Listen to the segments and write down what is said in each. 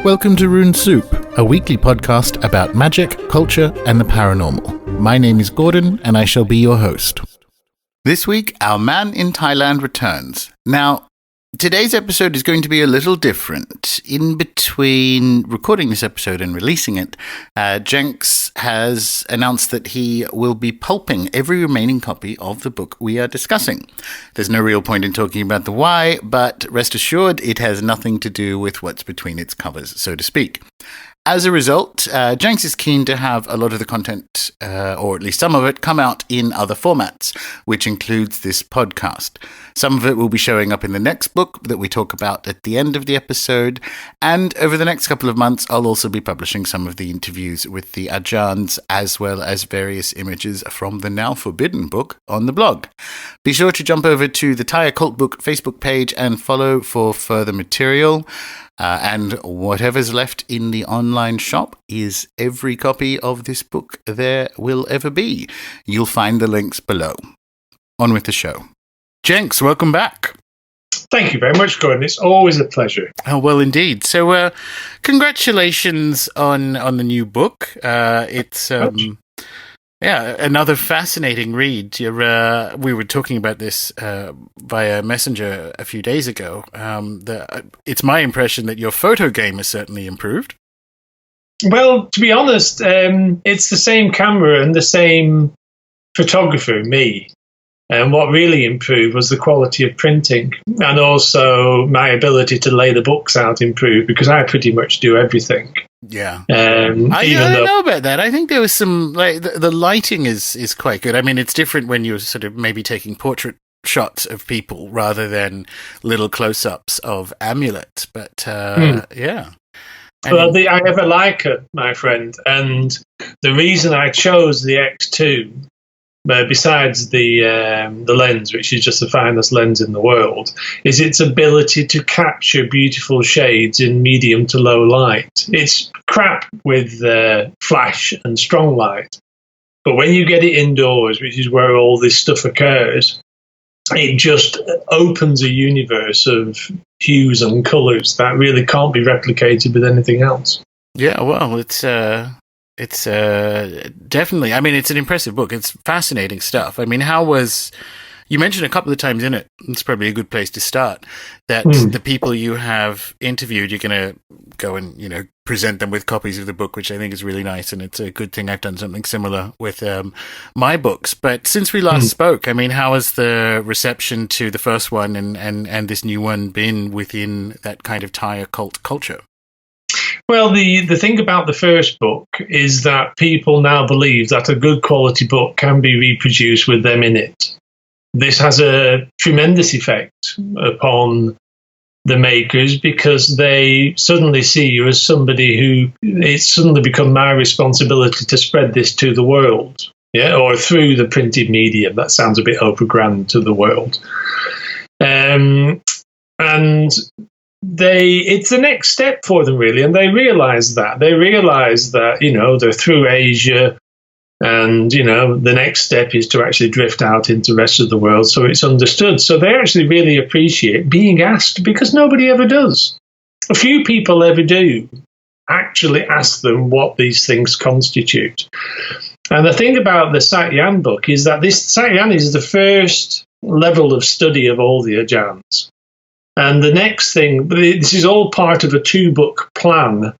Welcome to Rune Soup, a weekly podcast about magic, culture, and the paranormal. My name is Gordon, and I shall be your host. This week, our man in Thailand returns. Now, today's episode is going to be a little different. In between recording this episode and releasing it, Jenx has announced that he will be pulping every remaining copy of the book we are discussing. There's no real point in talking about the why, but rest assured it has nothing to do with what's between its covers, so to speak. As a result, Jenx is keen to have a lot of the content, or at least some of it, come out in other formats, which includes this podcast. Some of it will be showing up in the next book that we talk about at the end of the episode, and over the next couple of months, I'll also be publishing some of the interviews with the Ajahns, as well as various images from the now forbidden book on the blog. Be sure to jump over to the Thai Occult Book Facebook page and follow for further material. And whatever's left in the online shop is every copy of this book there will ever be. You'll find the links below. On with the show. Jenx, welcome back. Thank you very much, Gordon. It's always a pleasure. Oh, well, indeed. So, congratulations on the new book. It's another fascinating read. We were talking about this via Messenger a few days ago. It's my impression that your photo game has certainly improved. Well, to be honest, it's the same camera and the same photographer, me. And what really improved was the quality of printing, and also my ability to lay the books out improved, because I pretty much do everything. Yeah, I don't know about that. I think there was some, like, the lighting is quite good. I mean, it's different when you're sort of maybe taking portrait shots of people rather than little close-ups of Amulet. But yeah. Well, I have a Leica, my friend, and the reason I chose the X2, besides the lens, which is just the finest lens in the world, is its ability to capture beautiful shades in medium to low light. It's crap with flash and strong light, but when you get it indoors, which is where all this stuff occurs, it just opens a universe of hues and colours that really can't be replicated with anything else. Yeah, well, it's definitely, I mean, it's an impressive book. It's fascinating stuff. I mean, you mentioned a couple of times in it, it's probably a good place to start, that the people you have interviewed, you're going to go and, present them with copies of the book, which I think is really nice. And it's a good thing I've done something similar with my books. But since we last spoke, I mean, how has the reception to the first one and this new one been within that kind of Thai occult culture? Well, the thing about the first book is that people now believe that a good quality book can be reproduced with them in it. This has a tremendous effect upon the makers, because they suddenly see you as somebody who, it's suddenly become my responsibility to spread this to the world, or through the printed medium. That sounds a bit overgrand, to the world. And it's the next step for them, really, and they realise that. They're through Asia, and the next step is to actually drift out into the rest of the world, so it's understood. So they actually really appreciate being asked, because nobody ever does. A few people ever do actually ask them what these things constitute. And the thing about the Sak Yant book is that this Sak Yant is the first level of study of all the Ajahns. And the next thing, this is all part of a 2-book plan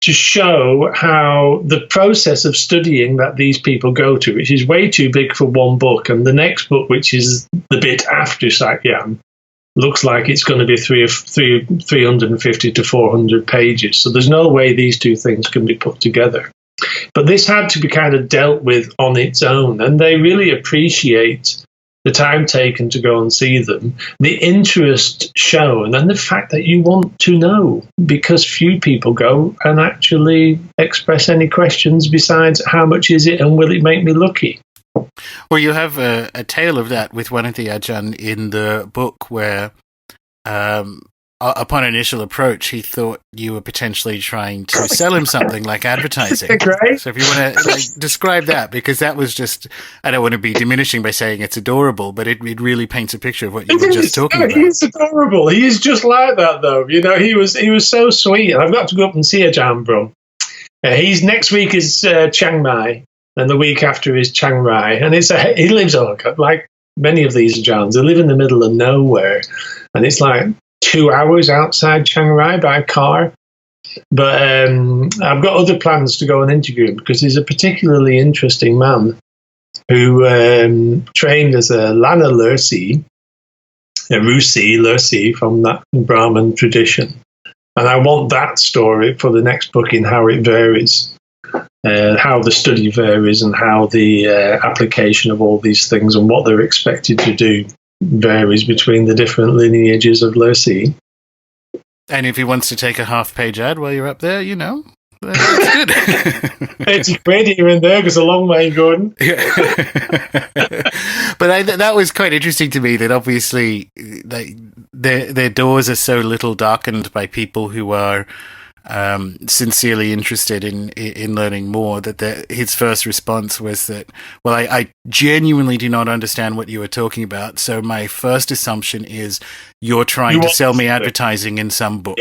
to show how the process of studying that these people go to, which is way too big for one book, and the next book, which is the bit after Sak Yant, looks like it's going to be 350 to 400 pages. So there's no way these two things can be put together. But this had to be kind of dealt with on its own, and they really appreciate the time taken to go and see them, the interest shown, and the fact that you want to know, because few people go and actually express any questions besides how much is it and will it make me lucky. Well, you have a tale of that with one of the Ajahn in the book, where upon initial approach, he thought you were potentially trying to sell him something like advertising. Right? So if you want to describe that, because that was just, I don't want to be diminishing by saying it's adorable, but it really paints a picture of what you were just talking about. He's adorable. He is just like that, though. He was so sweet. And I've got to go up and see Ajahn Brahm. He's next week is Chiang Mai, and the week after is Chiang Rai. And he lives like many of these Ajahns. They live in the middle of nowhere, and it's like 2 hours outside Chiang Rai by car. But I've got other plans to go and interview him, because he's a particularly interesting man who trained as a Lana Lursi, a Rusi Lursi from that Brahmin tradition. And I want that story for the next book, in how it varies, how the study varies, and how the application of all these things and what they're expected to do varies between the different lineages of Lursi. And if he wants to take a half-page ad while you're up there, that's good. It's great here and there, because a long way, Gordon. But that was quite interesting to me, that obviously their doors are so little darkened by people who are sincerely interested in learning more, that his first response was that, well, I genuinely do not understand what you were talking about, so my first assumption is you're trying to sell me advertising in some book.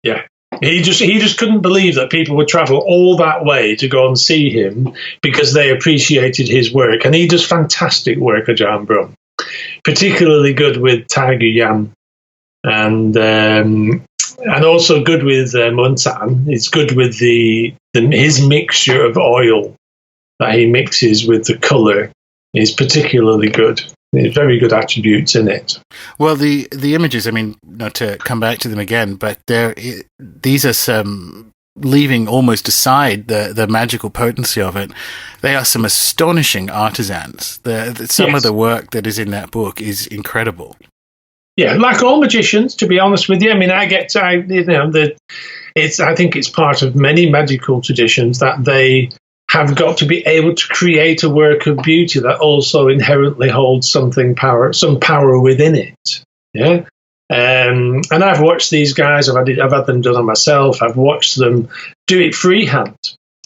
Yeah. He just couldn't believe that people would travel all that way to go and see him, because they appreciated his work. And he does fantastic work, Ajahn Brahm. Particularly good with Tiger Yam, and also good with Munsan. It's good with his mixture of oil that he mixes with the colour is particularly good. There's very good attributes in it. Well, the images, I mean, not to come back to them again, but these are some, leaving almost aside the magical potency of it, they are some astonishing artisans. Some of the work that is in that book is incredible. Yeah, like all magicians, to be honest with you. I mean, I think it's part of many magical traditions that they have got to be able to create a work of beauty that also inherently holds some power within it. Yeah. And I've watched these guys. I've had them done on myself. I've watched them do it freehand,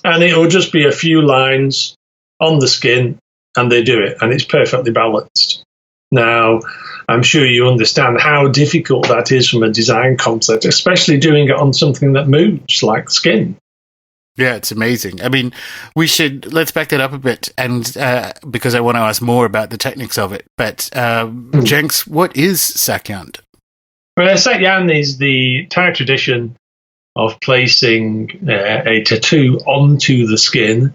and it will just be a few lines on the skin, and they do it, and it's perfectly balanced. Now, I'm sure you understand how difficult that is from a design concept, especially doing it on something that moves like skin. Yeah, it's amazing. I mean, let's back that up a bit, and because I want to ask more about the techniques of it. But Jenx, what is Sak Yant? Well, Sak Yant is the Thai tradition of placing a tattoo onto the skin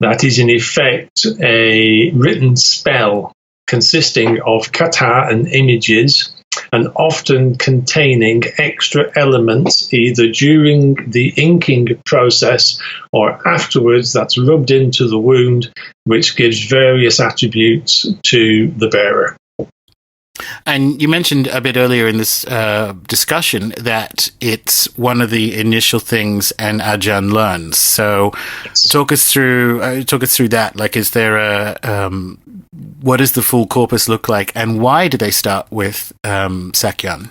that is in effect a written spell consisting of kata and images, and often containing extra elements either during the inking process or afterwards, that's rubbed into the wound, which gives various attributes to the bearer. And you mentioned a bit earlier in this discussion that it's one of the initial things an Ajahn learns. So talk us through that. Like, is there what does the full corpus look like, and why do they start with Sak Yant?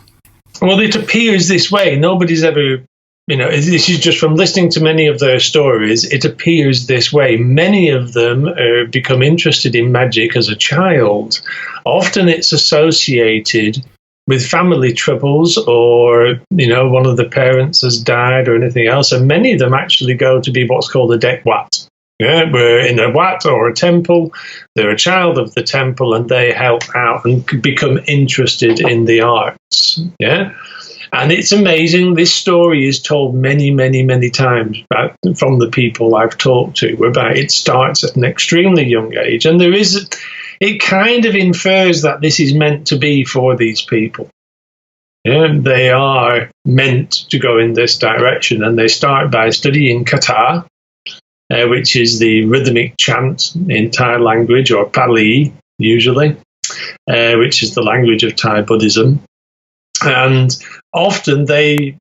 Well, it appears this way. Nobody's ever, this is just from listening to many of their stories, it appears this way. Many of them become interested in magic as a child. Often it's associated with family troubles, or, one of the parents has died or anything else. And many of them actually go to be what's called a dek wat. Yeah, we're in a wat or a temple. They're a child of the temple, and they help out and become interested in the arts. Yeah. And it's amazing. This story is told many, many, many times from the people I've talked to, whereby it starts at an extremely young age. And it kind of infers that this is meant to be for these people. Yeah, they are meant to go in this direction. And they start by studying kata, which is the rhythmic chant in Thai language, or Pali, usually, which is the language of Thai Buddhism. And often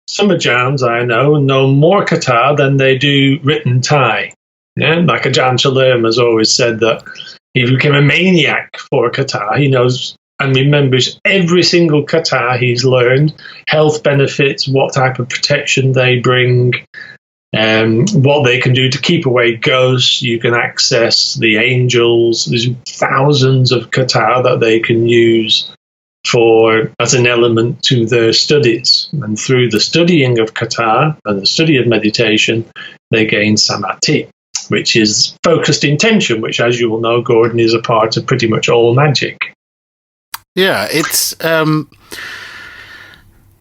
some Ajahns I know more kata than they do written Thai. Yeah? Like Ajahn Chalerm has always said that he became a maniac for kata. He knows and remembers every single kata he's learned, health benefits, what type of protection they bring, what they can do to keep away ghosts. You can access the angels. There's thousands of kata that they can use as an element to their studies. And through the studying of kata and the study of meditation, they gain samadhi, which is focused intention, which, as you will know, Gordon, is a part of pretty much all magic. Yeah, it's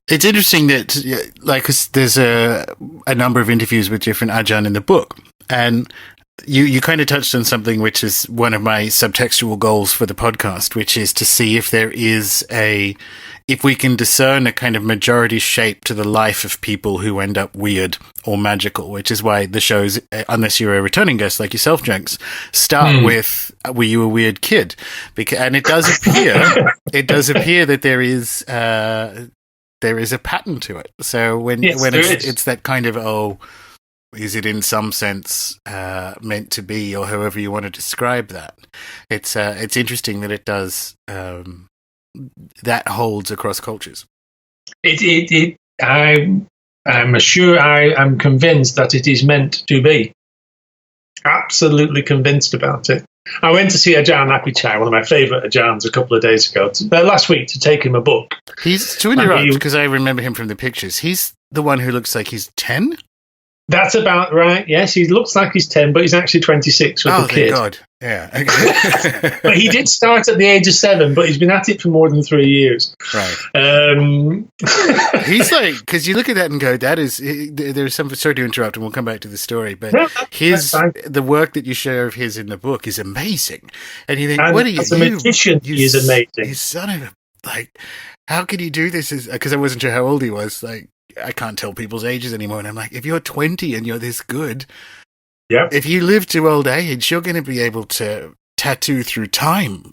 interesting that, like, there's a number of interviews with different Ajahn in the book, and you kind of touched on something which is one of my subtextual goals for the podcast, which is to see if there is if we can discern a kind of majority shape to the life of people who end up weird or magical, which is why the shows, unless you're a returning guest like yourself, Jenx, start with, were you a weird kid? And it does appear that there is a pattern to it. So when it's that kind of, is it in some sense meant to be, or however you want to describe that? It's interesting that it does that holds across cultures. I'm convinced that it is meant to be. Absolutely convinced about it. I went to see Aegina Pitchaiah, one of my favourite Ajahns, a couple of days ago, last week, to take him a book. He's, to interrupt, because I remember him from the pictures, he's the one who looks like he's 10? That's about right, yes. He looks like he's 10, but he's actually 26 with the kid. Oh, thank God. Yeah. Okay. But he did start at the age of 7, but he's been at it for more than 3 years. Right. He's like, because you look at that and go, there's some, sorry to interrupt, and we'll come back to the story, but the work that you share of his in the book is amazing. And you think, what are you? As a magician, he is amazing. You son of a, like, how could you do this? Because I wasn't sure how old he was, like, I can't tell people's ages anymore. And I'm like, if you're 20 and you're this good, if you live to old age, you're going to be able to tattoo through time.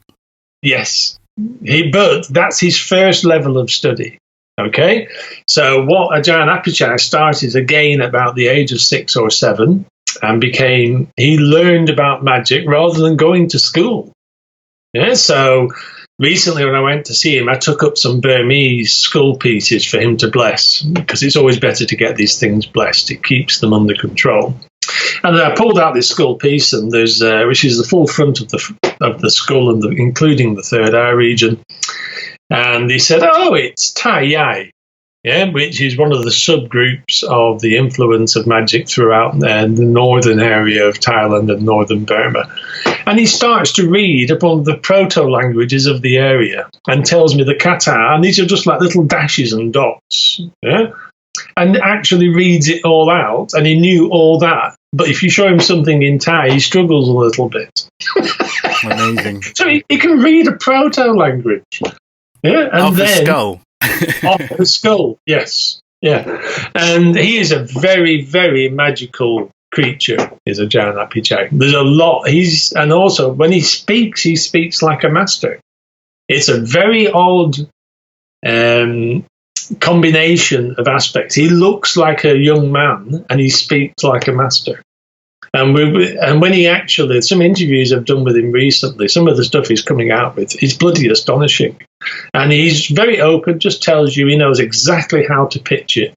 Yes. But that's his first level of study. Okay? So what Aegina Pitchaiah started again about the age of 6 or 7 and he learned about magic rather than going to school. Yeah, so recently, when I went to see him, I took up some Burmese skull pieces for him to bless, because it's always better to get these things blessed. It keeps them under control. And then I pulled out this skull piece, and there's which is the full front of the skull, and including the third eye region. And he said, "Oh, it's Tai Yai." Yeah, which is one of the subgroups of the influence of magic throughout the northern area of Thailand and northern Burma. And he starts to read upon the proto-languages of the area and tells me the kata, and these are just like little dashes and dots, yeah? And actually reads it all out, and he knew all that. But if you show him something in Thai, he struggles a little bit. Amazing. So he can read a proto-language. Yeah, and the skull. Off the skull, yes. Yeah. And he is a very, very magical creature, is Aegina Pitchaiah. There's a lot. And also, when he speaks like a master. It's a very odd combination of aspects. He looks like a young man, and he speaks like a master. And when he actually, some interviews I've done with him recently, some of the stuff he's coming out with is bloody astonishing. And he's very open, just tells you he knows exactly how to pitch it.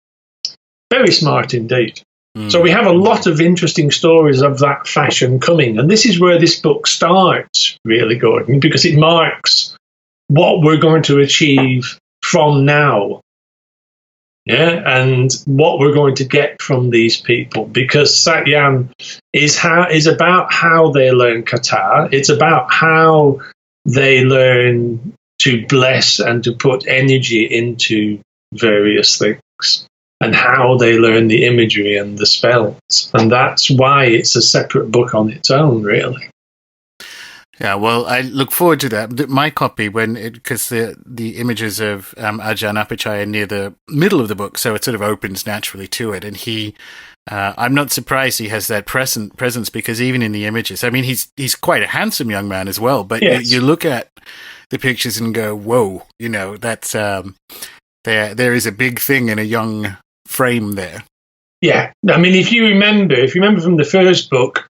Very smart indeed. So we have a lot of interesting stories of that fashion coming. And this is where this book starts, really, Gordon, because it marks what we're going to achieve from now. Yeah, and what we're going to get from these people, because Sak Yant is about how they learn kata. It's about how they learn to bless and to put energy into various things, and how they learn the imagery and the spells. And that's why it's a separate book on its own, really. Yeah, well, I look forward to that. My copy, because the images of Aegina Pitchaiah are near the middle of the book, so it sort of opens naturally to it. And I'm not surprised he has that presence, because even in the images, I mean, he's quite a handsome young man as well. But yes, you look at the pictures and go, whoa, that's there is a big thing in a young frame there. Yeah, I mean, if you remember from the first book,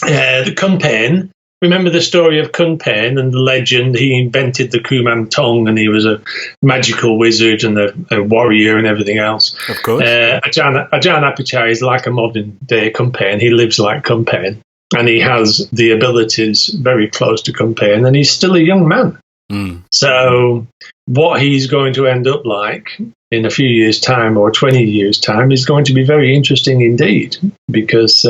the campaign. remember the story of Kunpen and the legend? He invented the Kuman tongue, and he was a magical wizard and a warrior and everything else. Of course. Aegina Pitchaiah is like a modern-day Kunpen. He lives like Kunpen, and he has the abilities very close to Kunpen, and he's still a young man. So what he's going to end up like in a few years' time or 20 years' time is going to be very interesting indeed, because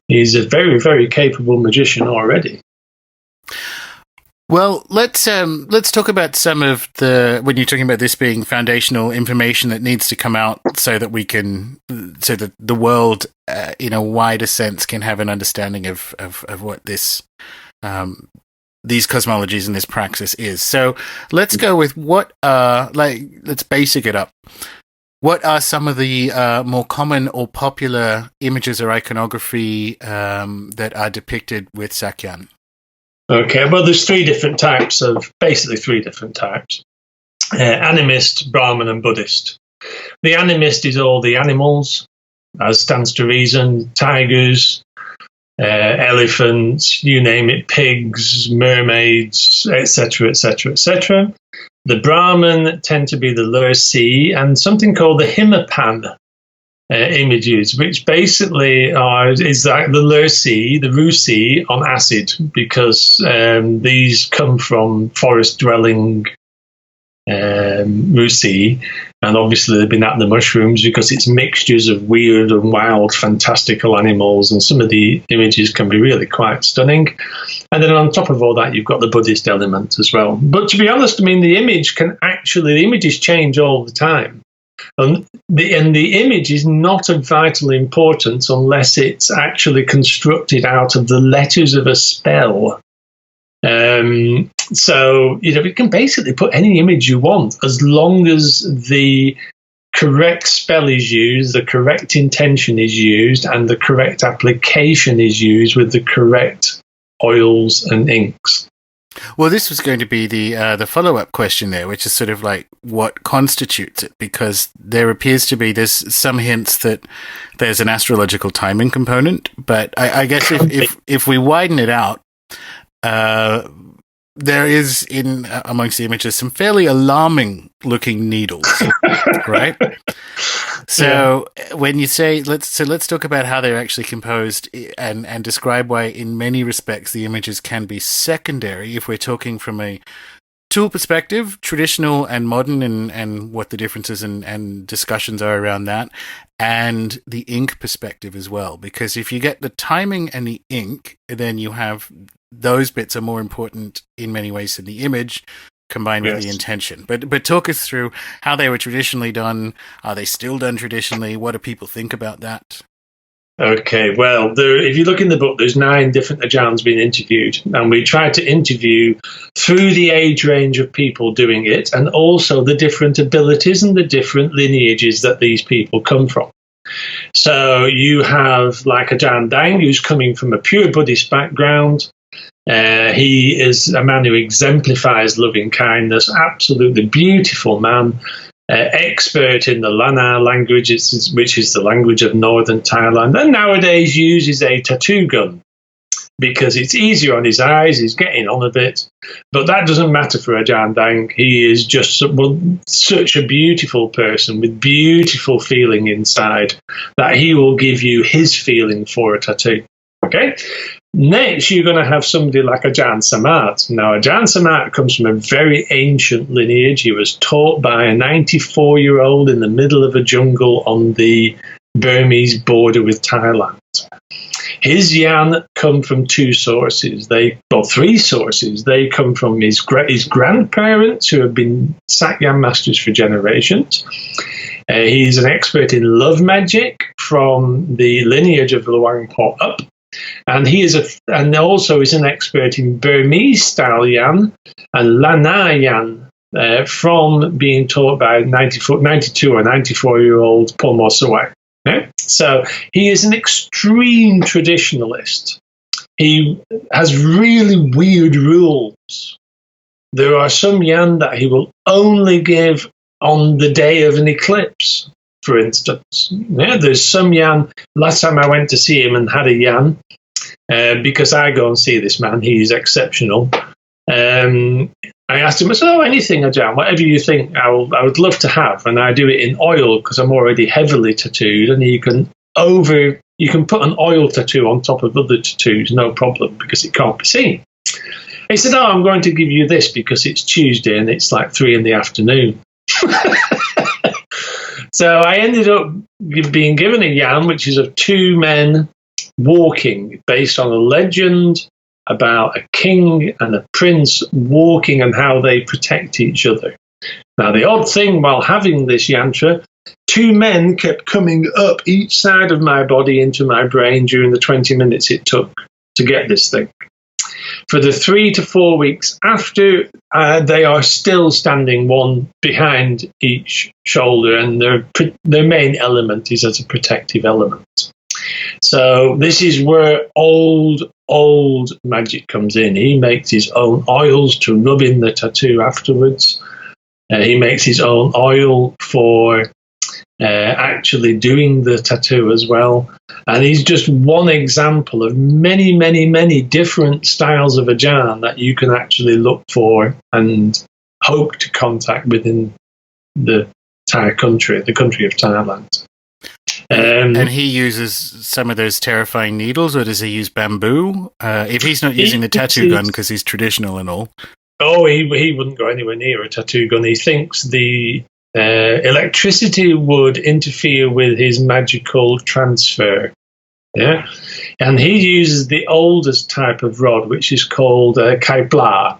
he's a very, very capable magician already. Well, let's talk about some of when you're talking about this being foundational information that needs to come out so that the world, in a wider sense, can have an understanding of what this these cosmologies and this praxis is. So let's go with let's basic it up. What are some of the more common or popular images or iconography that are depicted with Sak Yant? Okay, well, there's three different types. Animist, Brahmin, and Buddhist. The animist is all the animals, as stands to reason, tigers, elephants, you name it, pigs, mermaids, etc., etc., etc. The Brahmin tend to be the lower sea and something called the Himapan images, which basically is like the lower sea, the Rusi on acid, because these come from forest-dwelling Rusi, and obviously they've been at the mushrooms because it's mixtures of weird and wild, fantastical animals, and some of the images can be really quite stunning. And then on top of all that, you've got the Buddhist element as well. But to be honest, I mean, the images change all the time. And the image is not of vital importance unless it's actually constructed out of the letters of a spell. So, you can basically put any image you want as long as the correct spell is used, the correct intention is used, and the correct application is used with the correct oils and inks. Well, this was going to be the follow-up question there, which is sort of like what constitutes it, because there appears to be there's some hints that there's an astrological timing component, but I guess if we widen it out, there is amongst the images some fairly alarming looking needles, right? So when you say let's talk about how they're actually composed and describe why in many respects the images can be secondary if we're talking from a tool perspective, traditional and modern, and what the differences and discussions are around that, and the ink perspective as well. Because if you get the timing and the ink, then you have those bits are more important in many ways than the image, combined with the intention. But talk us through how they were traditionally done. Are they still done traditionally? What do people think about that? Okay, well, if you look in the book, there's 9 different Ajahns being interviewed, and we try to interview through the age range of people doing it, and also the different abilities and the different lineages that these people come from. So you have like Ajahn Dang, who's coming from a pure Buddhist background. He is a man who exemplifies loving kindness, absolutely beautiful man, expert in the Lanna language, which is the language of northern Thailand, and nowadays uses a tattoo gun because it's easier on his eyes, he's getting on a bit, but that doesn't matter for Ajahn Dang. He is just such a beautiful person with beautiful feeling inside that he will give you his feeling for a tattoo. Okay? Next, you're going to have somebody like Ajahn Samat. Now, Ajahn Samat comes from a very ancient lineage. He was taught by a 94-year-old in the middle of a jungle on the Burmese border with Thailand. His yan come from 2 sources. 3 sources. They come from his grandparents, who have been Sak Yant masters for generations. He's an expert in love magic from the lineage of Luang Por up. And he is also is an expert in Burmese style yan and Lanna yan from being taught by 92 or 94-year-old Paul Mosawai. Okay? So he is an extreme traditionalist. He has really weird rules. There are some yan that he will only give on the day of an eclipse. For instance, there's some yan. Last time I went to see him and had a yan, because I go and see this man. He's exceptional. I asked him, I said, anything, Ajahn, whatever you think, I would love to have. And I do it in oil because I'm already heavily tattooed, and you can put an oil tattoo on top of other tattoos, no problem, because it can't be seen. He said, I'm going to give you this because it's Tuesday and it's like 3 PM. So I ended up being given a yarn, which is of 2 men walking, based on a legend about a king and a prince walking and how they protect each other. Now, the odd thing while having this yantra, 2 men kept coming up each side of my body into my brain during the 20 minutes it took to get this thing. For the 3 to 4 weeks after, they are still standing one behind each shoulder, and their main element is as a protective element. So this is where old magic comes in. He makes his own oils to rub in the tattoo afterwards. He makes his own oil for actually doing the tattoo as well. And he's just one example of many, many, many different styles of Ajahn that you can actually look for and hope to contact within the entire country, the country of Thailand. And he uses some of those terrifying needles, or does he use bamboo? If he's not using the tattoo gun because he's traditional and all. Oh, he wouldn't go anywhere near a tattoo gun. He thinks the electricity would interfere with his magical transfer. Yeah, and he uses the oldest type of rod, which is called kaipla,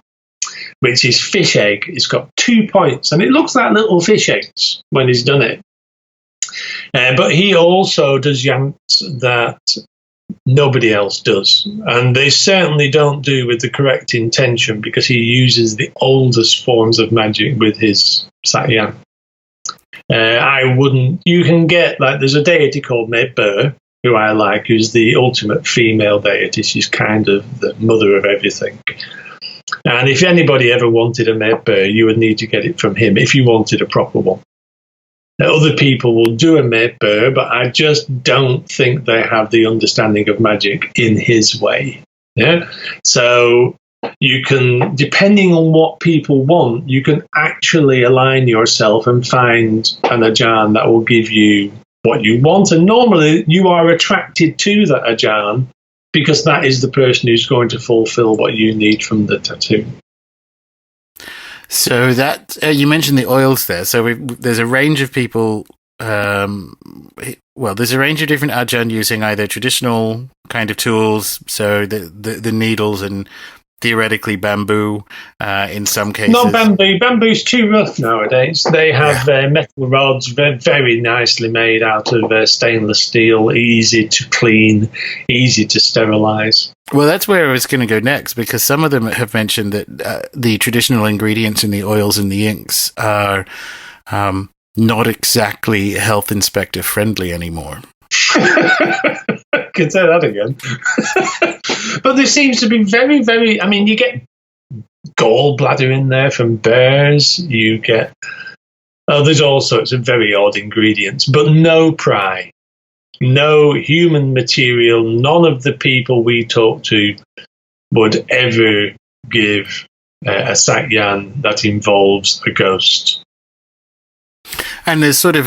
which is fish egg. It's got 2 points, and it looks like little fish eggs when he's done it. But he also does yants that nobody else does, and they certainly don't do with the correct intention, because he uses the oldest forms of magic with his Sak Yant. You can get, there's a deity called Mebur, who I like, who's the ultimate female deity. She's kind of the mother of everything. And if anybody ever wanted a Mebur, you would need to get it from him if you wanted a proper one. Now, other people will do a Mebur, but I just don't think they have the understanding of magic in his way. Yeah. So you can, depending on what people want, you can actually align yourself and find an Ajahn that will give you what you want. And normally you are attracted to that Ajahn because that is the person who's going to fulfill what you need from the tattoo. So that you mentioned the oils there. So there's a range of people. There's a range of different Ajahn using either traditional kind of tools, so the needles, and theoretically bamboo in some cases. Not bamboo. Bamboo's too rough nowadays. They have metal rods, very nicely made out of stainless steel, easy to clean, easy to sterilize. Well, that's where I was going to go next, because some of them have mentioned that the traditional ingredients in the oils and the inks are not exactly health inspector friendly anymore. I can say that again. But there seems to be very, very, you get gallbladder in there from bears. You get, there's all sorts of very odd ingredients, but no pry. No human material. None of the people we talk to would ever give a Sak Yant that involves a ghost. And there's sort of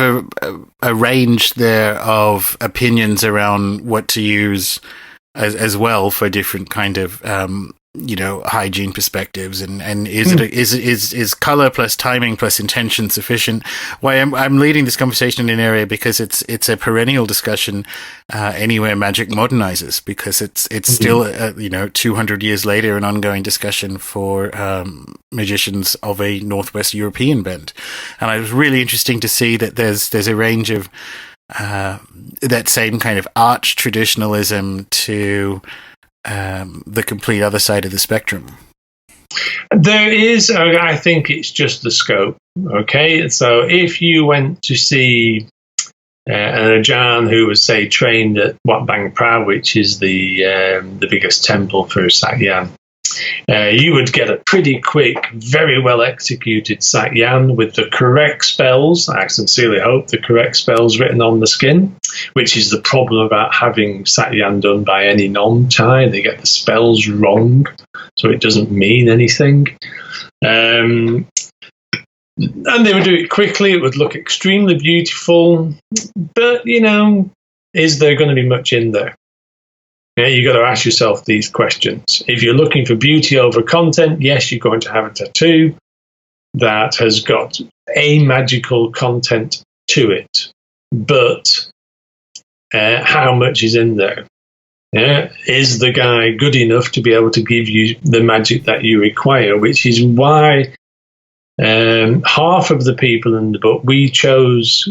a range there of opinions around what to use as well for different kind of hygiene perspectives, and is color plus timing plus intention sufficient? Why I'm leading this conversation in an area because it's a perennial discussion anywhere magic modernizes, because it's still 200 years later an ongoing discussion for magicians of a Northwest European bent. And it was really interesting to see that there's a range of that same kind of arch traditionalism to the complete other side of the spectrum. There is, I think it's just the scope. Okay, so if you went to see an Ajahn who was, say, trained at Wat Bang Pra, which is the biggest temple for Sak Yant, you would get a pretty quick, very well executed Sak Yant with the correct spells. I sincerely hope the correct spells written on the skin, which is the problem about having Sak Yant done by any non-Thai. They get the spells wrong, so it doesn't mean anything. And they would do it quickly. It would look extremely beautiful. But, is there going to be much in there? Yeah, you've got to ask yourself these questions. If you're looking for beauty over content, yes, you're going to have a tattoo that has got a magical content to it. But how much is in there? Yeah, is the guy good enough to be able to give you the magic that you require? Which is why half of the people in the book we chose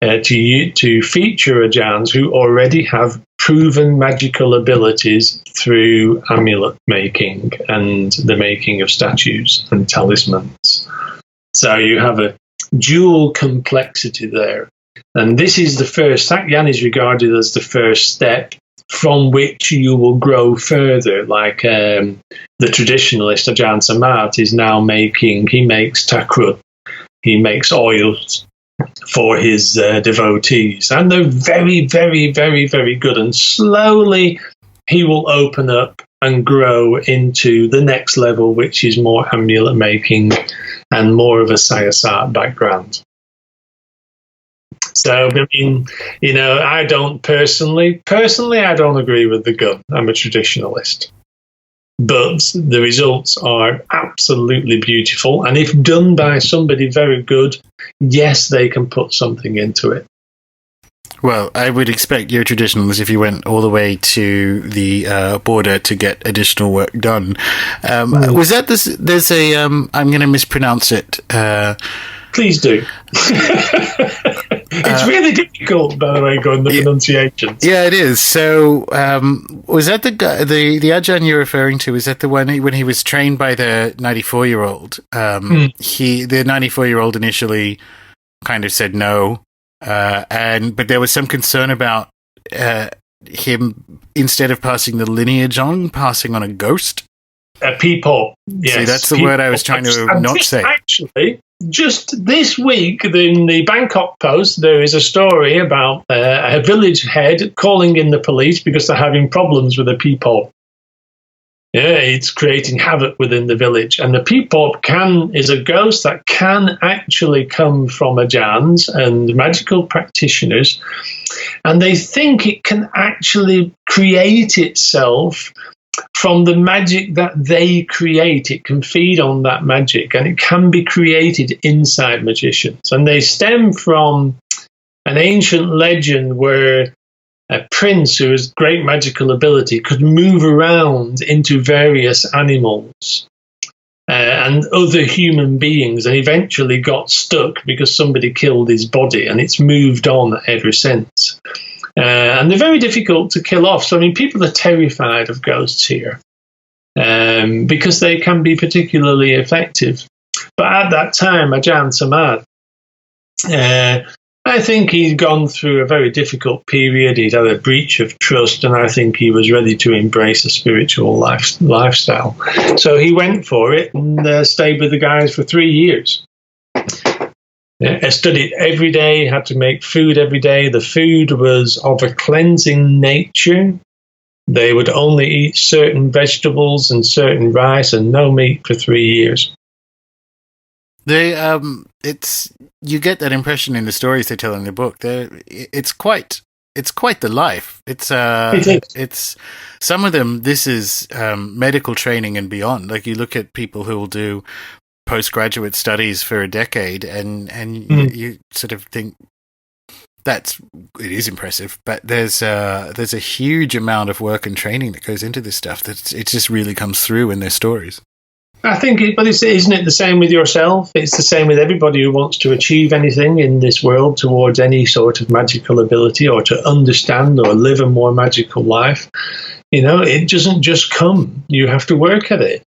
to feature Ajahns who already have proven magical abilities through amulet making and the making of statues and talismans. So you have a dual complexity there. And this is the first, Sak Yant is regarded as the first step from which you will grow further. Like the traditionalist Ajahn Samat is now he makes takrut, he makes oils for his devotees, and they're very, very, very, very good. And slowly he will open up and grow into the next level, which is more amulet making and more of a Sayasat background. So, I mean, I don't personally, I don't agree with the gun. I'm a traditionalist. But the results are absolutely beautiful. And if done by somebody very good, yes, they can put something into it. Well, I would expect you're traditionalist if you went all the way to the border to get additional work done. Was that this? There's a, I'm going to mispronounce it. Please do. It's really difficult, by the way, going the pronunciations. Yeah, it is. So, was that the guy, the Ajahn you're referring to? Is that the one when he was trained by the 94-year-old? The 94-year-old initially kind of said no, but there was some concern about him, instead of passing the lineage on, passing on a ghost. People. Yes. See, that's the word I was trying to not say. Actually, just this week in the Bangkok Post, there is a story about a village head calling in the police because they're having problems with the people. Yeah, it's creating havoc within the village. And the people is a ghost that can actually come from Ajahns and magical practitioners. And they think it can actually create itself from the magic that they create. It can feed on that magic, and it can be created inside magicians. And they stem from an ancient legend where a prince who has great magical ability could move around into various animals and other human beings, and eventually got stuck because somebody killed his body, and it's moved on ever since. And they're very difficult to kill off. So, I mean, people are terrified of ghosts here because they can be particularly effective. But at that time, Ajahn Samad, I think he'd gone through a very difficult period. He'd had a breach of trust, and I think he was ready to embrace a spiritual lifestyle. So he went for it and stayed with the guys for 3 years. I studied every day, had to make food every day. The food was of a cleansing nature. They would only eat certain vegetables and certain rice and no meat for 3 years. You get that impression in the stories they tell in the book. It's quite the life. It's some of them. This is medical training and beyond. Like, you look at people who will do postgraduate studies for a decade, and you sort of think it is impressive, but there's a huge amount of work and training that goes into this stuff that it just really comes through in their stories. I think, isn't it the same with yourself? It's the same with everybody who wants to achieve anything in this world towards any sort of magical ability, or to understand or live a more magical life. It doesn't just come. You have to work at it.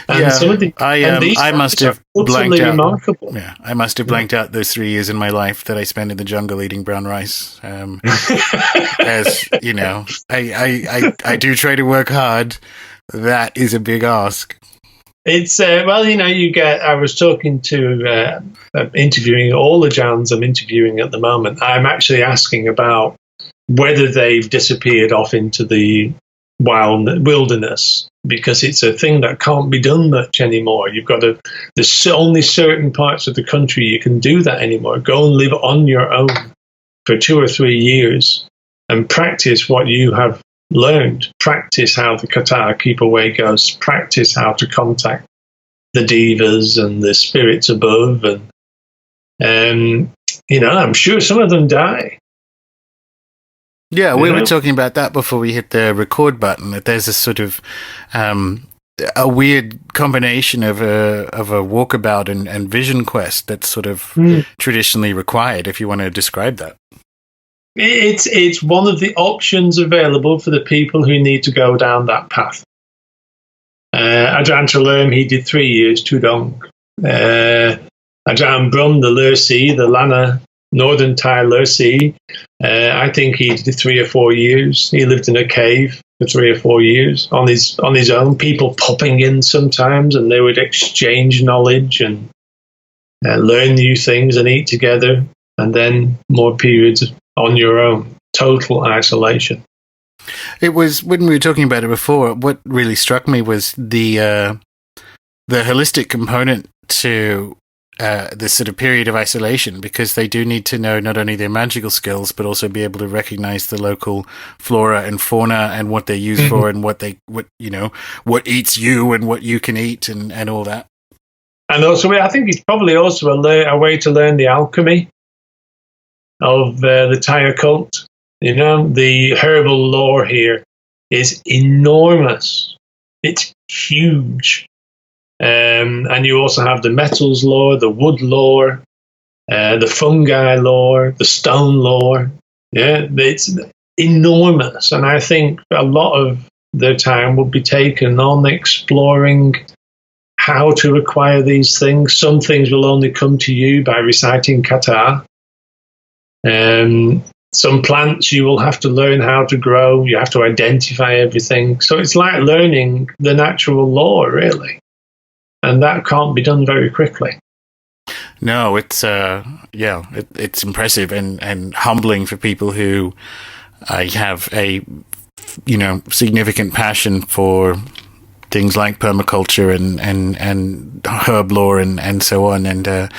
And some of I must have blanked out. Remarkable. Yeah, I must have blanked out those 3 years in my life that I spent in the jungle eating brown rice. As you know, I do try to work hard, That is a big ask. It's, I was talking to, interviewing all the Jans I'm interviewing at the moment. I'm actually asking about whether they've disappeared off into the wilderness, because it's a thing that can't be done much anymore. There's only certain parts of the country you can do that anymore. Go and live on your own for 2 or 3 years and practice what you have learned. Practice how the kata, keep away ghosts, practice how to contact the devas and the spirits above. And, I'm sure some of them die. Yeah, we were talking about that before we hit the record button, that there's a sort of a weird combination of a walkabout and vision quest that's sort of traditionally required, if you want to describe that. It's one of the options available for the people who need to go down that path. Ajahn Chalerm, he did 3 years, Tudong. Ajahn Brahm, the Lursi, the Lana, Northern Thai Lursi, I think he did 3 or 4 years. He lived in a cave for 3 or 4 years on his own. People popping in sometimes, and they would exchange knowledge and learn new things and eat together, and then more periods on your own, total isolation. It was, when we were talking about it before, what really struck me was the holistic component to this sort of period of isolation, because they do need to know not only their magical skills, but also be able to recognize the local flora and fauna and what they're used for, and what eats you and what you can eat, and all that. And also, I think it's probably also a way to learn the alchemy of the Thai occult. The herbal lore here is enormous. It's huge. And you also have the metals lore, the wood lore, the fungi lore, the stone lore. Yeah, it's enormous. And I think a lot of their time will be taken on exploring how to acquire these things. Some things will only come to you by reciting kata. Some plants you will have to learn how to grow. You have to identify everything. So it's like learning the natural law, really. And that can't be done very quickly. No, it's it's impressive and humbling for people who have a significant passion for things like permaculture and herb lore and so on. And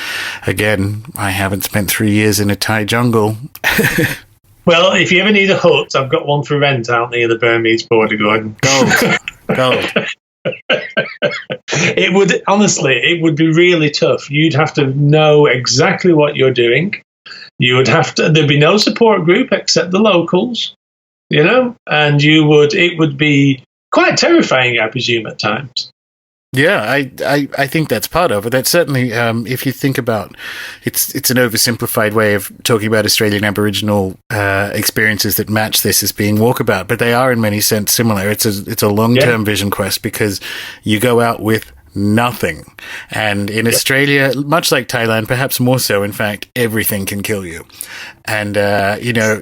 again, I haven't spent 3 years in a Thai jungle. Well, if you ever need a hut, I've got one for rent out near the Burmese border, Gordon. Gold. It would be really tough. You'd have to know exactly what you're doing. There'd be no support group except the locals, and it would be quite terrifying, I presume, at times. Yeah, I think that's part of it. That's certainly, if you think about, it's an oversimplified way of talking about Australian Aboriginal experiences that match this as being walkabout, but they are in many sense similar. It's a long-term vision quest, because you go out with nothing. And in Australia, much like Thailand, perhaps more so, in fact, everything can kill you. And,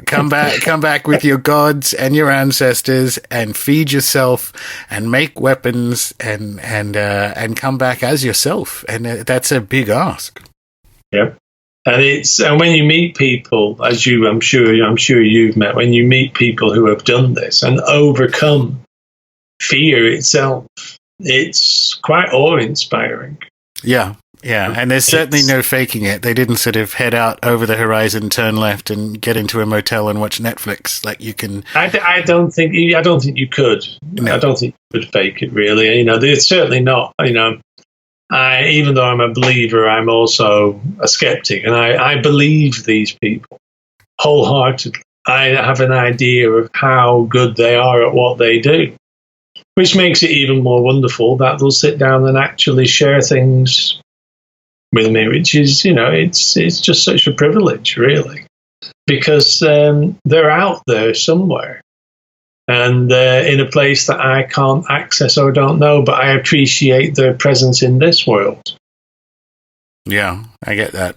come back with your gods and your ancestors and feed yourself and make weapons and come back as yourself. And that's a big ask. Yep. And when you meet people, as I'm sure you've met, when you meet people who have done this and overcome fear itself, it's quite awe-inspiring. Yeah. And there's certainly no faking it. They didn't sort of head out over the horizon, turn left, and get into a motel and watch Netflix. Like you can. I don't think you could. No. I don't think you could fake it. Really, it's certainly not. Even though I'm a believer, I'm also a skeptic, and I believe these people wholeheartedly. I have an idea of how good they are at what they do, which makes it even more wonderful that they'll sit down and actually share things with me, which is, it's just such a privilege, really, because they're out there somewhere and in a place that I can't access or don't know, but I appreciate their presence in this world. Yeah, I get that.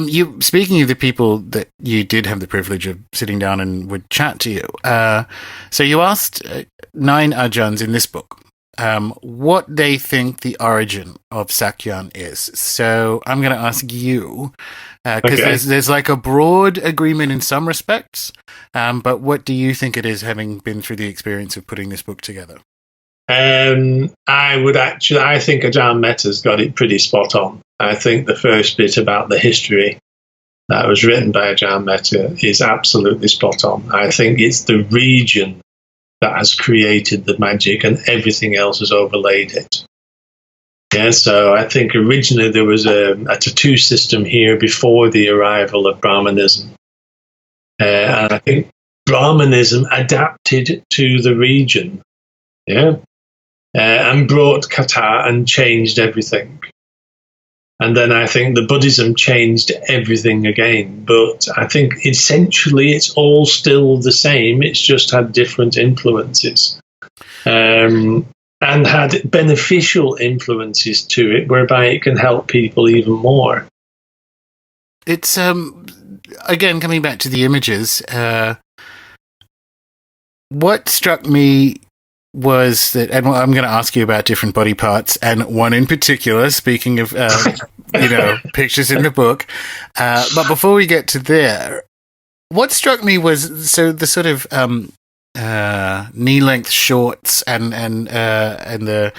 You speaking of the people that you did have the privilege of sitting down and would chat to you. So you asked 9 Ajahns in this book what they think the origin of Sak Yant is. So I'm going to ask you because there's like a broad agreement in some respects, but what do you think it is, having been through the experience of putting this book together? I think Ajahn Mehta's got it pretty spot on. I think the first bit about the history that was written by Ajahn Mehta is absolutely spot on. I think it's the region that has created the magic and everything else has overlaid it. Yeah, so I think originally there was a tattoo system here before the arrival of Brahmanism. And I think Brahmanism adapted to the region. Yeah. And brought kata and changed everything. And then I think the Buddhism changed everything again. But I think essentially it's all still the same. It's just had different influences. And had beneficial influences to it, whereby it can help people even more. It's, again, coming back to the images, what struck me was that, and I'm going to ask you about different body parts, and one in particular, speaking of, pictures in the book. But before we get to there, what struck me was, so the sort of knee-length shorts and the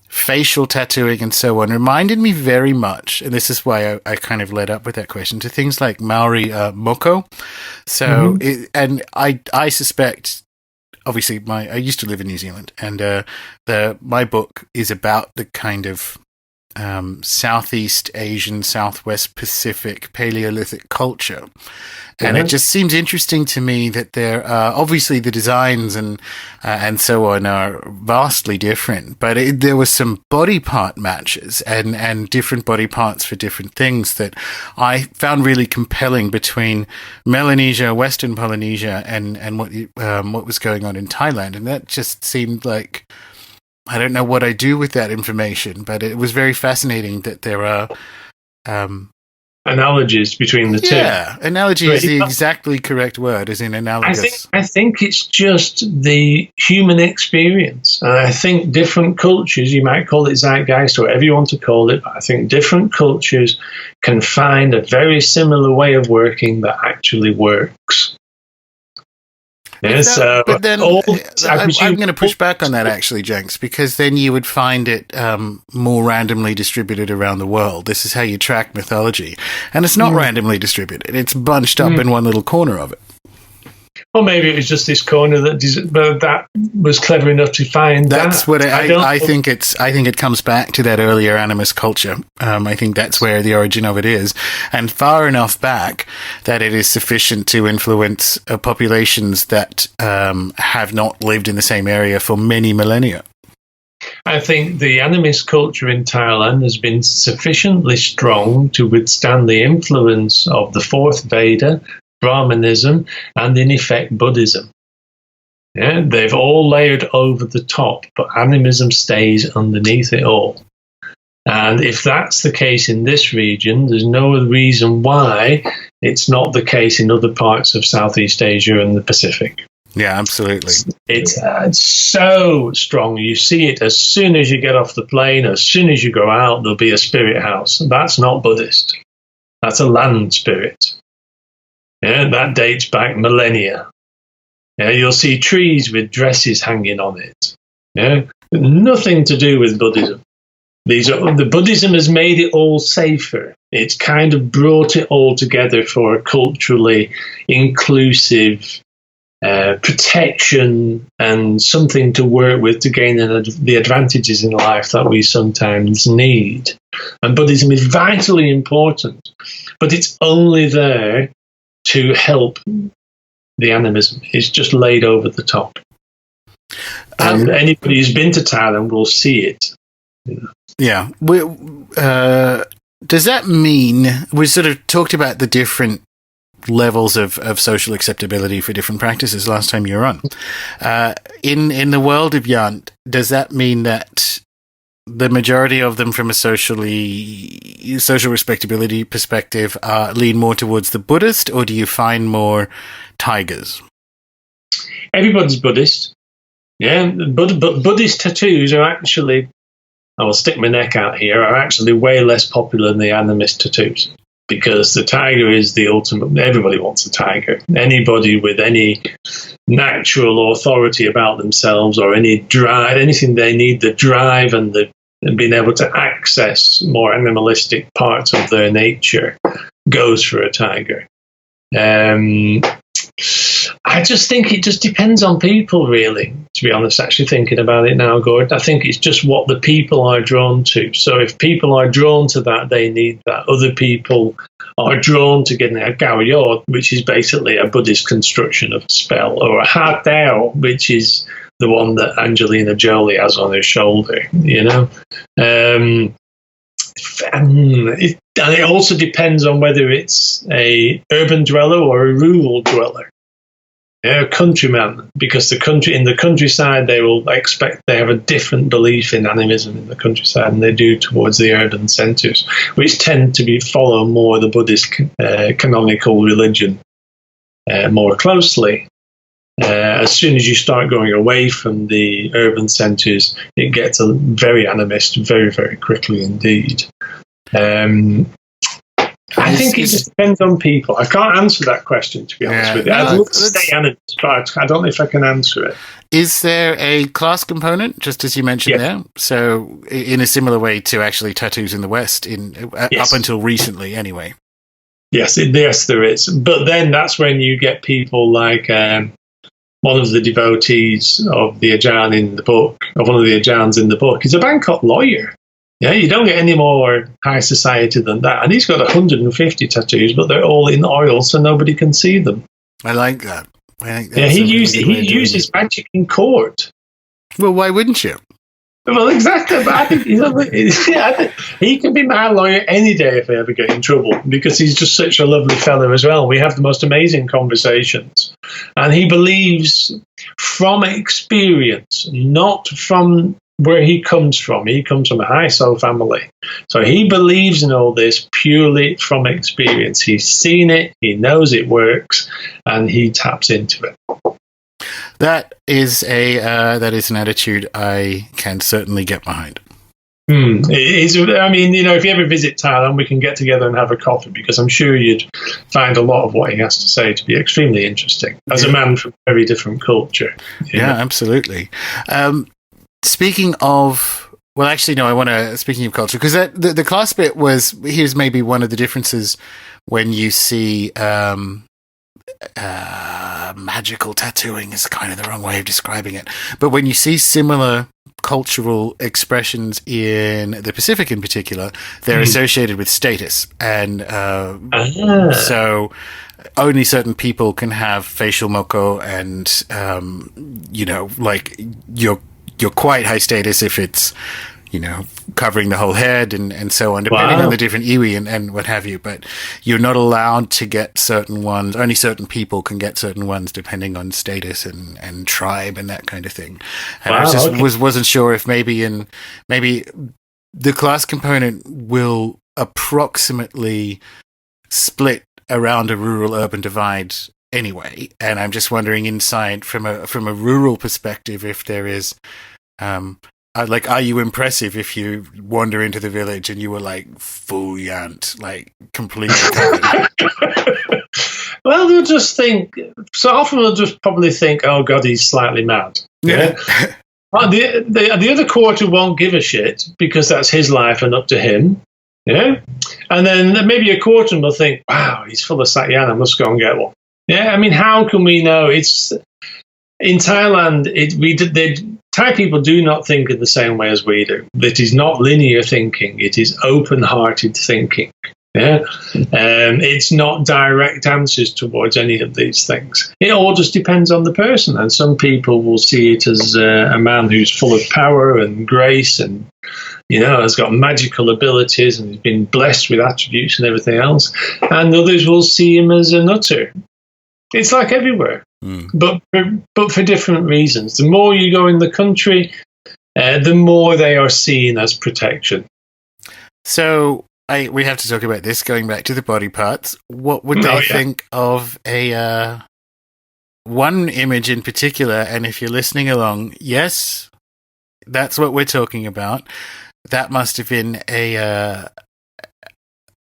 facial tattooing and so on reminded me very much, and this is why I kind of led up with that question, to things like Maori moko. So, I suspect, obviously, I used to live in New Zealand, and my book is about the kind of Southeast Asian, Southwest Pacific Paleolithic culture. And it just seems interesting to me that there are, obviously the designs and so on are vastly different, but there was some body part matches and different body parts for different things that I found really compelling between Melanesia, Western Polynesia, and what was going on in Thailand. And that just seemed like, I don't know what I do with that information, but it was very fascinating that there are analogies between the two. Yeah, analogy is the exactly correct word, as in analogous. I think it's just the human experience. And I think different cultures, you might call it zeitgeist or whatever you want to call it, but I think different cultures can find a very similar way of working that actually works. Yeah, but then I'm going to push back on that, actually, Jenx, because then you would find it more randomly distributed around the world. This is how you track mythology. And it's not randomly distributed. It's bunched up in one little corner of it. Or maybe it was just this corner that was clever enough to find. That's what I think. I think it comes back to that earlier animist culture. I think that's where the origin of it is, and far enough back that it is sufficient to influence populations that have not lived in the same area for many millennia. I think the animist culture in Thailand has been sufficiently strong to withstand the influence of the fourth Veda, Brahmanism, and in effect Buddhism. Yeah, they've all layered over the top, but animism stays underneath it all. And if that's the case in this region, there's no reason why it's not the case in other parts of Southeast Asia and the Pacific. Yeah, absolutely. It's so strong. You see it as soon as you get off the plane, as soon as you go out, there'll be a spirit house. That's not Buddhist. That's a land spirit. Yeah, that dates back millennia. Yeah, you'll see trees with dresses hanging on it. Yeah, nothing to do with Buddhism. The Buddhism has made it all safer. It's kind of brought it all together for a culturally inclusive protection and something to work with to gain the advantages in life that we sometimes need. And Buddhism is vitally important, but it's only there to help the animism. It's just laid over the top. And anybody who's been to Thailand will see it. Yeah. Does that mean, we sort of talked about the different levels of social acceptability for different practices last time you were on. In the world of Yant, does that mean that the majority of them, from a social respectability perspective, lean more towards the Buddhist, or do you find more tigers? Everybody's Buddhist. Yeah, but Buddhist tattoos are actually, I will stick my neck out here, are actually way less popular than the animist tattoos. Because the tiger is the ultimate. Everybody wants a tiger. Anybody with any natural authority about themselves, or any drive, anything they need, the drive and being able to access more animalistic parts of their nature, goes for a tiger. I just think it just depends on people, really, to be honest, actually thinking about it now, Gordon. I think it's just what the people are drawn to. So if people are drawn to that, they need that. Other people are drawn to getting a gaoyod, which is basically a Buddhist construction of a spell, or a ha dao, which is the one that Angelina Jolie has on her shoulder, you know. And it also depends on whether it's a urban dweller or a rural dweller. A countryman, because in the countryside they will expect, they have a different belief in animism in the countryside than they do towards the urban centres, which tend to follow more the Buddhist canonical religion more closely. As soon as you start going away from the urban centres, it gets very animist very, very quickly indeed. I think it just depends on people. I can't answer that question, to be honest with you. I'd love to stay animist, but I don't know if I can answer it. Is there a class component, just as you mentioned there? So in a similar way to actually tattoos in the West, up until recently anyway? Yes, there is. But then that's when you get people like one of the devotees of the Ajahn in the book, of one of the Ajahns in the book, is a Bangkok lawyer. Yeah, you don't get any more high society than that. And he's got 150 tattoos, but they're all in oil, so nobody can see them. I like that. He uses magic in court. Well, why wouldn't you? Well, exactly. But I think he can be my lawyer any day if I ever get in trouble, because he's just such a lovely fellow as well. We have the most amazing conversations. And he believes from experience, not from where he comes from. He comes from a high soul family. So he believes in all this purely from experience. He's seen it, he knows it works, and he taps into it. That is an attitude I can certainly get behind. It is, I mean, you know, if you ever visit Thailand, we can get together and have a coffee, because I'm sure you'd find a lot of what he has to say to be extremely interesting as a man from a very different culture. Yeah, absolutely. Speaking of, well, actually, no, speaking of culture, because the class bit here's maybe one of the differences when you see magical tattooing is kind of the wrong way of describing it. But when you see similar cultural expressions in the Pacific in particular, they're associated with status. And so only certain people can have facial moko, and, like you're quite high status if it's, covering the whole head and so on, depending on the different iwi and what have you. But you're not allowed to get certain ones. Only certain people can get certain ones, depending on status and tribe and that kind of thing. And I wasn't sure if maybe the class component will approximately split around a rural-urban divide anyway. And I'm just wondering, inside from a rural perspective, if there is. Are you impressive if you wander into the village and you were like full Yant, like completely covered? Well, they'll just think, so often they'll just probably think, oh God, he's slightly mad. Yeah. The other quarter won't give a shit, because that's his life and up to him. Yeah. And then maybe a quarter will think, wow, he's full of Sak Yant, I must go and get one. Yeah. I mean, how can we know? It's in Thailand, Thai people do not think in the same way as we do. It is not linear thinking. It is open-hearted thinking. Yeah, it's not direct answers towards any of these things. It all just depends on the person. And some people will see it as a man who's full of power and grace, and has got magical abilities and has been blessed with attributes and everything else. And others will see him as a nutter. It's like everywhere. But for different reasons. The more you go in the country, the more they are seen as protection. So we have to talk about this, going back to the body parts. What would they think of a one image in particular? And if you're listening along, yes, that's what we're talking about. That must have been an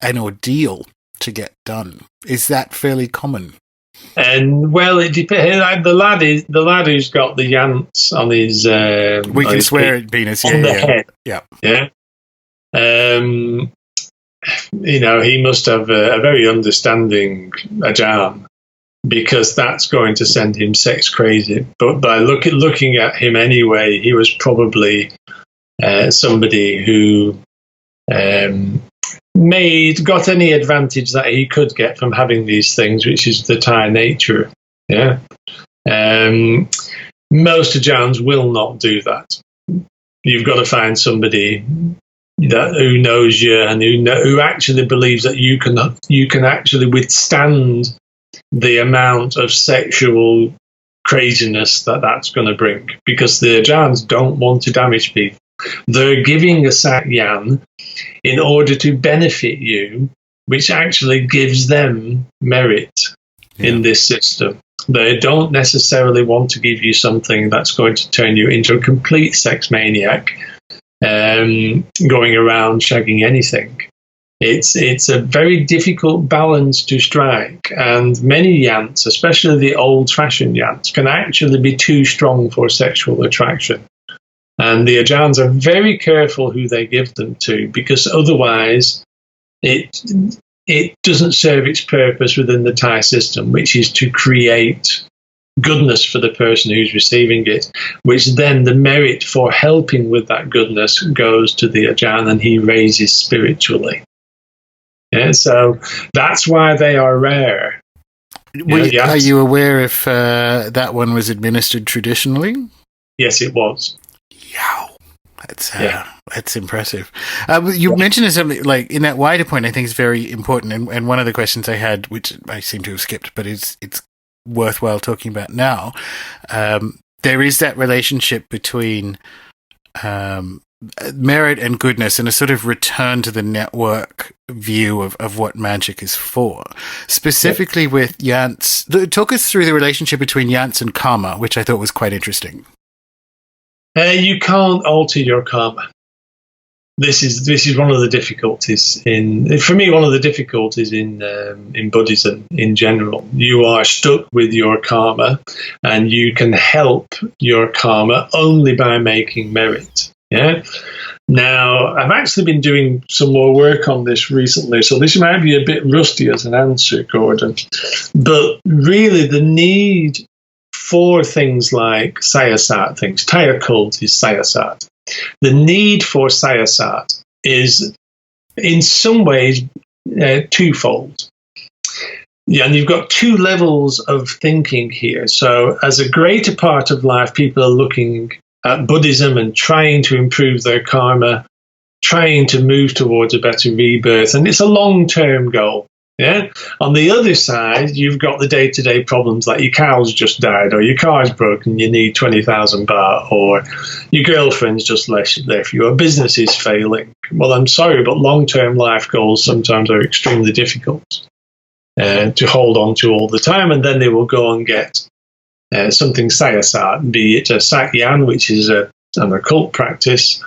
ordeal to get done. Is that fairly common? And well, it depends. The lad who's got the Yants on his. We can swear at penis. On the head. Yeah. He must have a very understanding Ajahn, because that's going to send him sex crazy. But by looking at him anyway, he was probably somebody who got any advantage that he could get from having these things, which is the Thai nature. Yeah. Most Ajahns will not do that. You've got to find somebody who knows you and who actually believes that you can actually withstand the amount of sexual craziness that's going to bring, because the Ajahns don't want to damage people. They're giving a Sak Yant in order to benefit you, which actually gives them merit in this system. They don't necessarily want to give you something that's going to turn you into a complete sex maniac, going around shagging anything. It's a very difficult balance to strike, and many Yants, especially the old-fashioned Yants, can actually be too strong for sexual attraction. And the Ajahns are very careful who they give them to, because otherwise it doesn't serve its purpose within the Thai system, which is to create goodness for the person who's receiving it, which then the merit for helping with that goodness goes to the Ajahn, and he raises spiritually. Yeah, so that's why they are rare. Are you aware if that one was administered traditionally? Yes, it was. Yow. That's impressive. You mentioned something like in that wider point, I think is very important. And one of the questions I had, which I seem to have skipped, but it's worthwhile talking about now. There is that relationship between merit and goodness, and a sort of return to the network view of what magic is for. Specifically with Yants, talk us through the relationship between Yants and karma, which I thought was quite interesting. You can't alter your karma. This is one of the difficulties in Buddhism in general. You are stuck with your karma, and you can help your karma only by making merit. Yeah. Now, I've actually been doing some more work on this recently, so this might be a bit rusty as an answer, Gordon. But really, the need for things like Sayasat things, Thai occult is Sayasat. The need for Sayasat is, in some ways, twofold. Yeah, and you've got two levels of thinking here. So, as a greater part of life, people are looking at Buddhism and trying to improve their karma, trying to move towards a better rebirth, and it's a long-term goal. Yeah. On the other side, you've got the day-to-day problems like your cow's just died, or your car's broken, you need 20,000 baht, or your girlfriend's just left you, or business is failing. Well, I'm sorry, but long-term life goals sometimes are extremely difficult to hold on to all the time, and then they will go and get something Sayasat, be it a Sak Yant, which is an occult practice,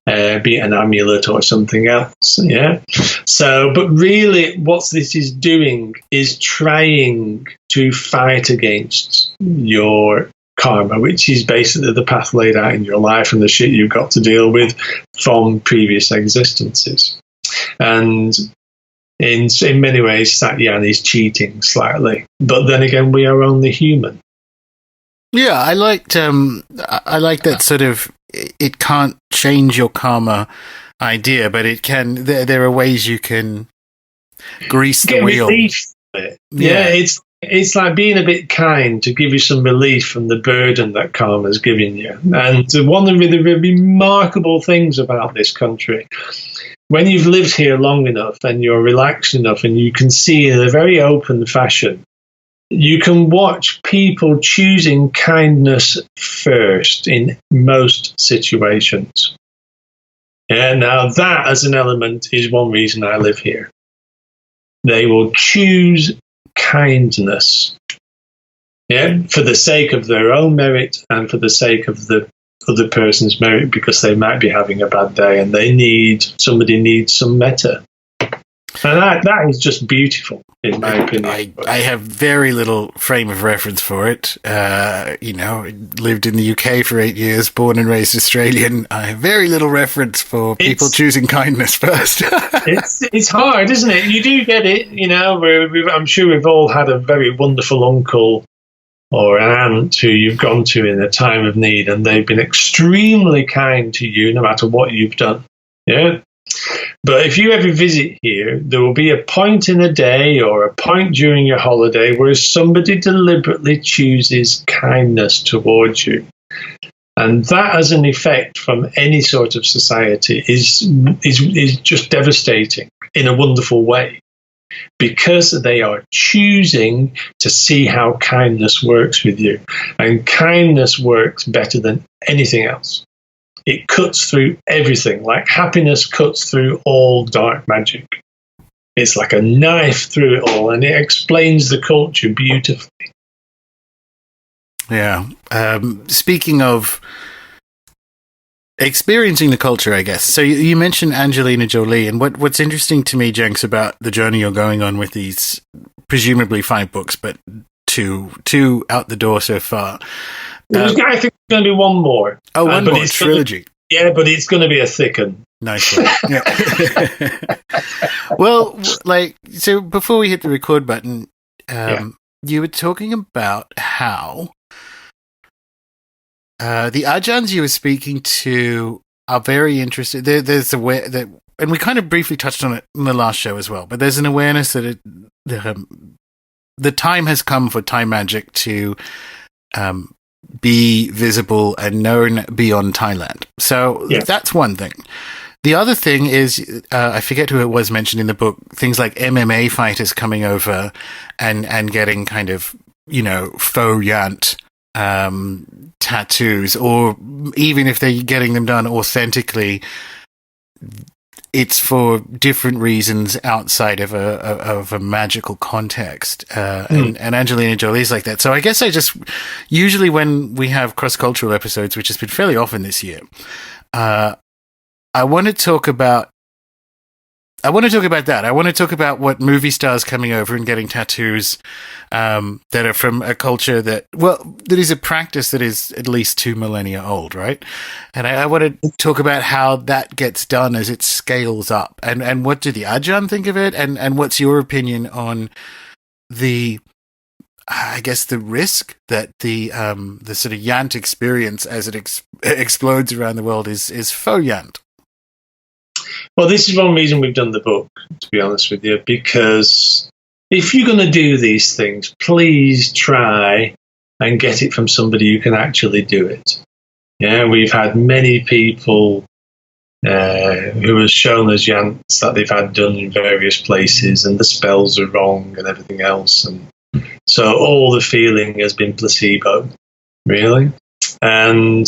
be it an amulet or something else. Yeah. So, but really, what this is doing is trying to fight against your karma, which is basically the path laid out in your life and the shit you've got to deal with from previous existences. And in many ways, Sak Yant is cheating slightly, but then again, we are only human. Yeah, I like that sort of, it can't change your karma idea, but it can. There are ways you can grease the wheel. Relief from it. Yeah, it's like being a bit kind to give you some relief from the burden that karma's giving you. And one of the remarkable things about this country, when you've lived here long enough and you're relaxed enough and you can see in a very open fashion you can watch people choosing kindness first in most situations. Yeah, now that as an element is one reason I live here. They will choose kindness, yeah, for the sake of their own merit and for the sake of the other person's merit, because they might be having a bad day and somebody needs some metta. And that is just beautiful, in my opinion. I have very little frame of reference for it. Lived in the UK for 8 years, born and raised Australian. I have very little reference for people choosing kindness first. it's hard, isn't it? You do get it, I'm sure we've all had a very wonderful uncle or an aunt who you've gone to in a time of need, and they've been extremely kind to you no matter what you've done. Yeah. But if you ever visit here, there will be a point in a day or a point during your holiday where somebody deliberately chooses kindness towards you. And that as an effect from any sort of society is just devastating in a wonderful way, because they are choosing to see how kindness works with you. And kindness works better than anything else. It cuts through everything, like happiness cuts through all dark magic. It's like a knife through it all, and it explains the culture beautifully. Yeah. Speaking of experiencing the culture, I guess. So you mentioned Angelina Jolie, and what's interesting to me, Jenx, about the journey you're going on with these presumably 5 books, but two out the door so far. I think there's going to be one more. Oh, one more trilogy. But it's going to be a thick one. Nice one. Yeah. Well, so before we hit the record button, you were talking about how the Ajahns you were speaking to are very interested. There's and we kind of briefly touched on it in the last show as well, but there's an awareness that the time has come for Thai magic to be visible and known beyond Thailand. So that's one thing. The other thing is, I forget who it was mentioned in the book, things like MMA fighters coming over and getting kind of, faux Yant tattoos, or even if they're getting them done authentically, it's for different reasons outside of a magical context. And Angelina Jolie's like that. So I guess usually when we have cross-cultural episodes, which has been fairly often this year, I want to talk about that. I want to talk about what movie stars coming over and getting tattoos that are from a culture that is a practice that is at least 2 millennia old, right? And I want to talk about how that gets done as it scales up, and what do the Ajahn think of it, and what's your opinion on the risk that the sort of Yant experience as it explodes around the world is faux Yant. Well, this is one reason we've done the book, to be honest with you, because if you're going to do these things, please try and get it from somebody who can actually do it. Yeah, we've had many people who have shown us Yants that they've had done in various places, and the spells are wrong and everything else. And so all the feeling has been placebo, really. And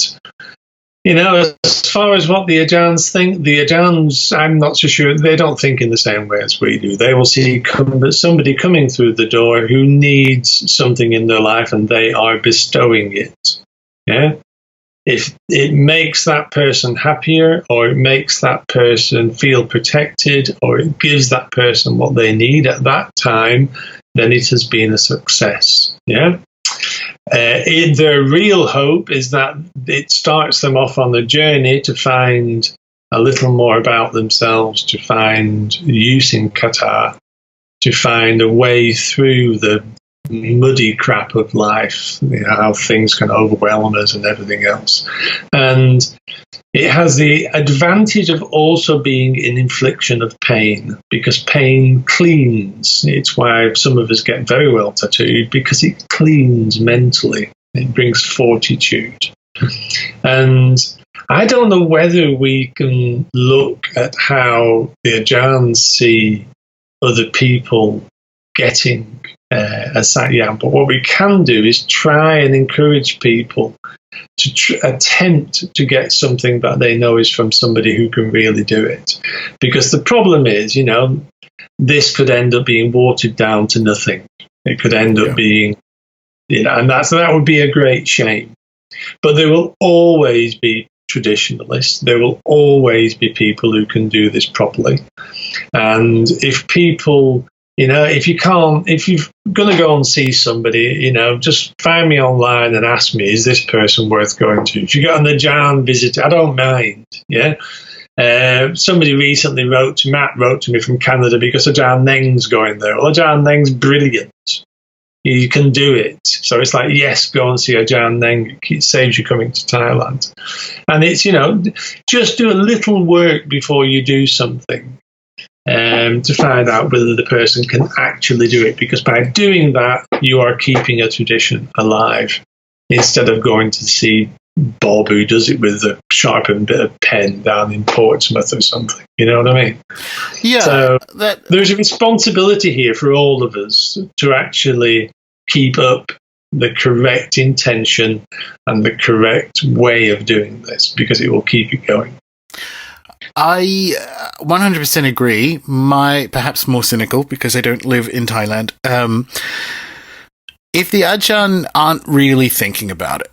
as far as what the Ajahns think, the Ajahns, I'm not so sure. They don't think in the same way as we do. They will see somebody coming through the door who needs something in their life, and they are bestowing it. Yeah? If it makes that person happier, or it makes that person feel protected, or it gives that person what they need at that time, then it has been a success. Yeah? Their real hope is that it starts them off on the journey to find a little more about themselves, to find use in kata, to find a way through the muddy crap of life, how things can overwhelm us and everything else. And it has the advantage of also being an infliction of pain, because pain cleans. It's why some of us get very well tattooed, because it cleans mentally. It brings fortitude. And I don't know whether we can look at how the Ajahns see other people getting a Sak Yant. But what we can do is try and encourage people to attempt to get something that they know is from somebody who can really do it. Because the problem is, this could end up being watered down to nothing. It could end up being, and that would be a great shame. But there will always be traditionalists. There will always be people who can do this properly. And if people, if you're going to go and see somebody, just find me online and ask me, is this person worth going to? If you go on the Jan visit, I don't mind. Yeah. Somebody recently Matt wrote to me from Canada because Ajahn Neng's going there. Well, Ajahn Neng's brilliant. You can do it. So it's like, yes, go and see Ajahn Neng. It saves you coming to Thailand. And it's, just do a little work before you do something to find out whether the person can actually do it. Because by doing that, you are keeping a tradition alive instead of going to see Bob who does it with a sharpened bit of pen down in Portsmouth or something. You know what I mean? Yeah. So there's a responsibility here for all of us to actually keep up the correct intention and the correct way of doing this, because it will keep it going. I 100% agree. Perhaps more cynical, because I don't live in Thailand. If the Ajahn aren't really thinking about it,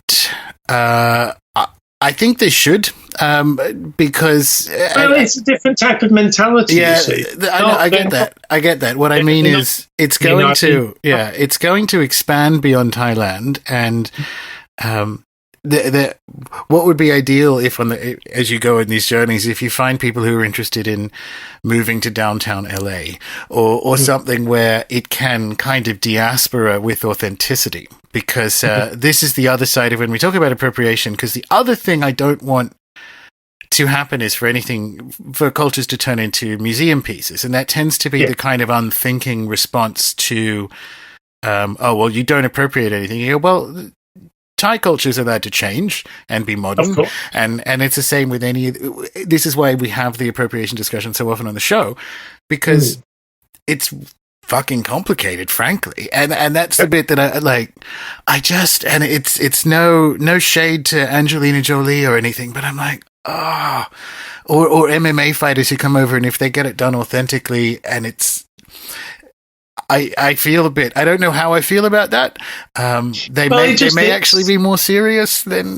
I think they should, because it's a different type of mentality. Yeah, you see. I get that. What I mean is, it's going to expand beyond Thailand, and what would be ideal if, as you go in these journeys, if you find people who are interested in moving to downtown LA or something where it can kind of diaspora with authenticity. Because this is the other side of when we talk about appropriation, because the other thing I don't want to happen is for cultures to turn into museum pieces. And that tends to be the kind of unthinking response to, you don't appropriate anything. You go, well, Thai culture is allowed to change and be modern. And it's the same with this is why we have the appropriation discussion so often on the show, because it's fucking complicated, frankly, and that's the bit that I like. And it's no shade to Angelina Jolie or anything, but I'm like, or MMA fighters who come over, and if they get it done authentically, and it's, I feel a bit. I don't know how I feel about that. They may actually be more serious than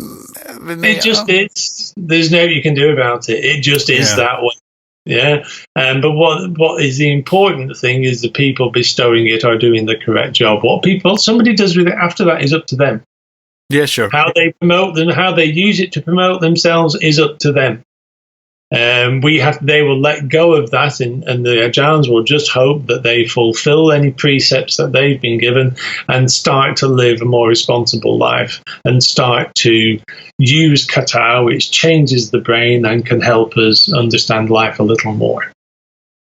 they it just are. Is. There's no you can do about it. It just is that way. Yeah, but what is the important thing is the people bestowing it are doing the correct job. What somebody does with it after that is up to them. Yeah, sure. How they promote them, how they use it to promote themselves is up to them. They will let go of that, and the Ajahns will just hope that they fulfill any precepts that they've been given and start to live a more responsible life and start to use kata, which changes the brain and can help us understand life a little more.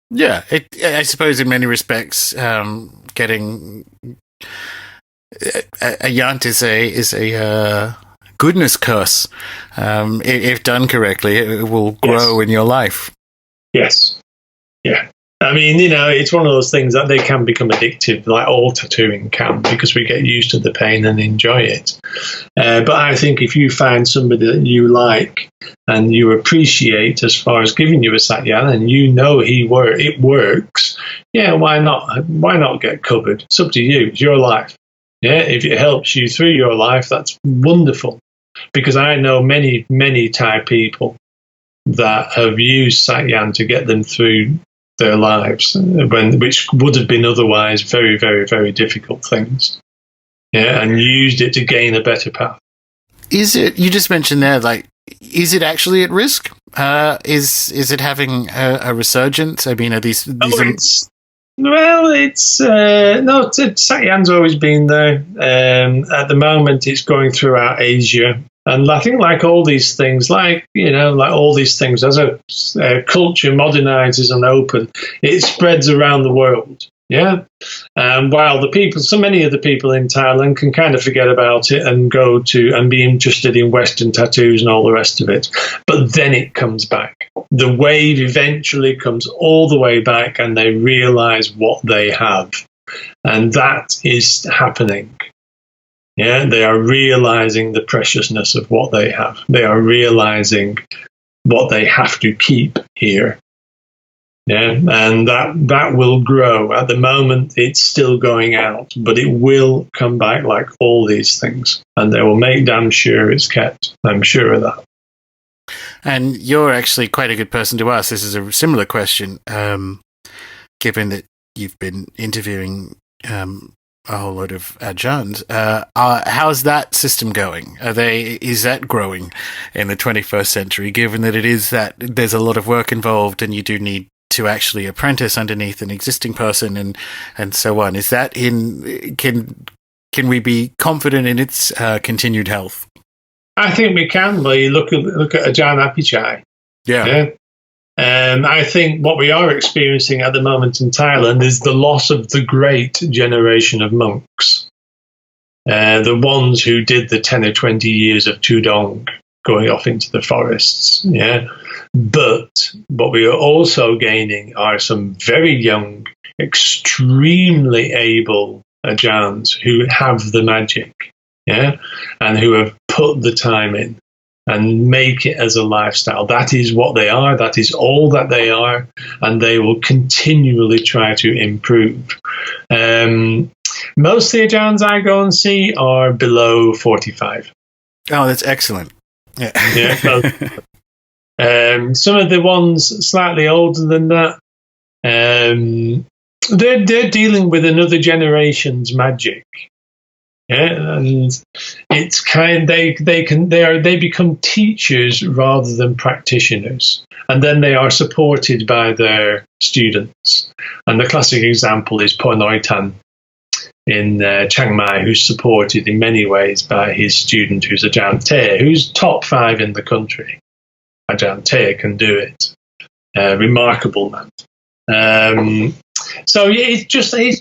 Yeah, I suppose in many respects, getting a yant is a goodness curse. If done correctly, it will grow in your life. Yes. Yeah. I mean, it's one of those things that they can become addictive, like all tattooing can, because we get used to the pain and enjoy it. But I think if you find somebody that you like and you appreciate as far as giving you a Sak Yant, and it works, why not? Why not get covered? It's up to you. It's your life. Yeah, if it helps you through your life, that's wonderful. Because I know many, many Thai people that have used Sak Yant to get them through their lives, which would have been otherwise very, very, very difficult things. Yeah, and used it to gain a better path. Is it? You just mentioned there, like, is it actually at risk? Is it having a resurgence? I mean, are these? It's Sak Yant's always been there. At the moment, it's going throughout Asia, and I think, like all these things, as a culture modernizes and open, it spreads around the world. Yeah, while so many of the people in Thailand can kind of forget about it and go to and be interested in Western tattoos and all the rest of it, but then it comes back. The wave eventually comes all the way back, and they realize what they have And that is happening. Yeah, they are realizing the preciousness of what they have. They are realizing what they have to keep here. Yeah, and that will grow. At the moment, it's still going out, but it will come back like all these things, and they will make damn sure it's kept. I'm sure of that. And you're actually quite a good person to ask. This is a similar question, given that you've been interviewing a whole lot of Ajahns. How's that system going? Is that growing in the 21st century, given that it is that there's a lot of work involved and you do need to actually apprentice underneath an existing person and so on? Is that can we be confident in its continued health? I think we can. Well, you look at Aegina Pitchaiah. Yeah. I think what we are experiencing at the moment in Thailand is the loss of the great generation of monks. The ones who did the 10 or 20 years of Tudong, going off into the forests. Yeah. But what we are also gaining are some very young, extremely able Ajahns who have the magic, yeah, and who have put the time in and make it as a lifestyle. That is what they are. That is all that they are, and they will continually try to improve. Most of the Ajahns I go and see are below 45. Oh, that's excellent. Yeah. Some of the ones slightly older than that, they're dealing with another generation's magic. Yeah, and it's they become teachers rather than practitioners, and then they are supported by their students. And the classic example is Pornoi Tan in Chiang Mai, who's supported in many ways by his student, who's Ajahn Te, who's top 5 in the country. Ajahn Te can do it. Remarkable man. So it's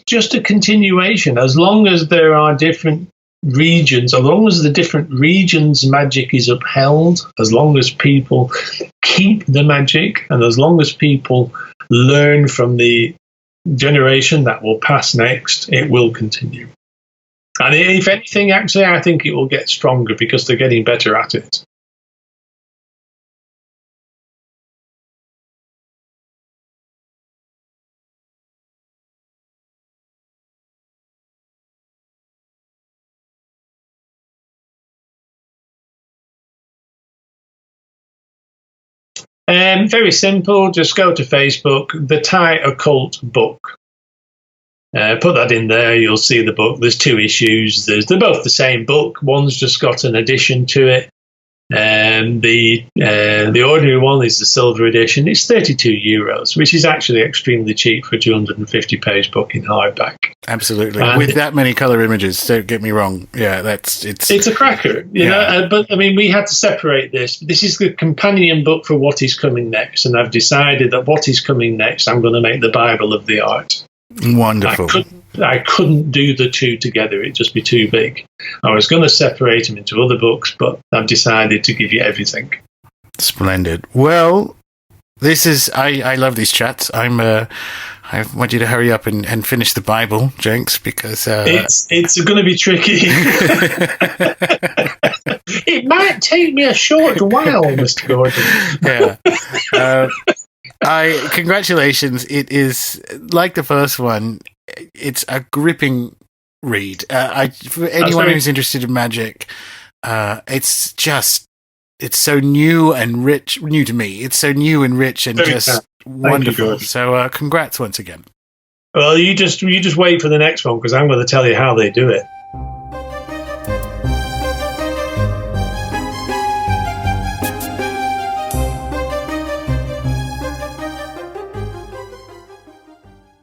just a continuation. As long as there are different regions, as long as the different regions' magic is upheld, as long as people keep the magic, and as long as people learn from the generation that will pass next, it will continue. And if anything, actually, I think it will get stronger because they're getting better at it. Very simple. Just go to Facebook, the Thai Occult book. Put that in there. You'll see the book. There's 2 issues. They're both the same book. One's just got an addition to it. The ordinary one is the silver edition. It's €32, which is actually extremely cheap for a 250-page book in hardback. Absolutely, with that many color images. Don't get me wrong. Yeah, it's a cracker, you know. But I mean, we had to separate this. This is the companion book for what is coming next, and I've decided that what is coming next, I'm going to make the Bible of the art. Wonderful. I couldn't do the 2 together. It'd just be too big. I was going to separate them into other books, but I've decided to give you everything. Splendid. Well, this is... I love these chats. I want you to hurry up and finish the Bible, Jenx, because... It's going to be tricky. It might take me a short while, Mr. Gordon. Yeah. Congratulations. It is, like the first one, it's a gripping read. For anyone who's interested in magic, it's so new and rich. New to me. It's so new and rich and just wonderful. So congrats once again. Well, you just wait for the next one, because I'm going to tell you how they do it.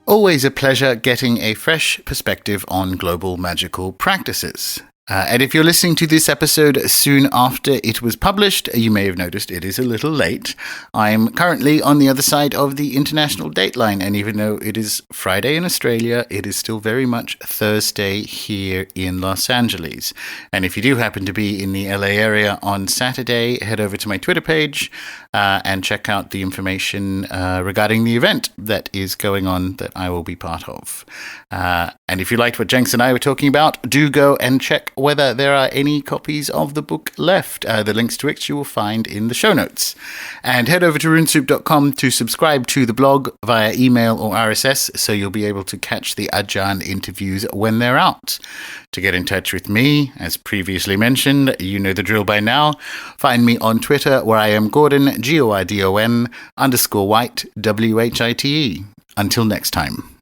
Always a pleasure getting a fresh perspective on global magical practices. And if you're listening to this episode soon after it was published, you may have noticed it is a little late. I'm currently on the other side of the international dateline, and even though it is Friday in Australia, it is still very much Thursday here in Los Angeles. And if you do happen to be in the LA area on Saturday, head over to my Twitter page, and check out the information regarding the event that is going on that I will be part of. And if you liked what Jenx and I were talking about, do go and check whether there are any copies of the book left, the links to which you will find in the show notes. And head over to runesoup.com to subscribe to the blog via email or RSS, so you'll be able to catch the Ajahn interviews when they're out. To get in touch with me, as previously mentioned, you know the drill by now. Find me on Twitter, where I am Gordon, Gordon_White, WHITE. Until next time.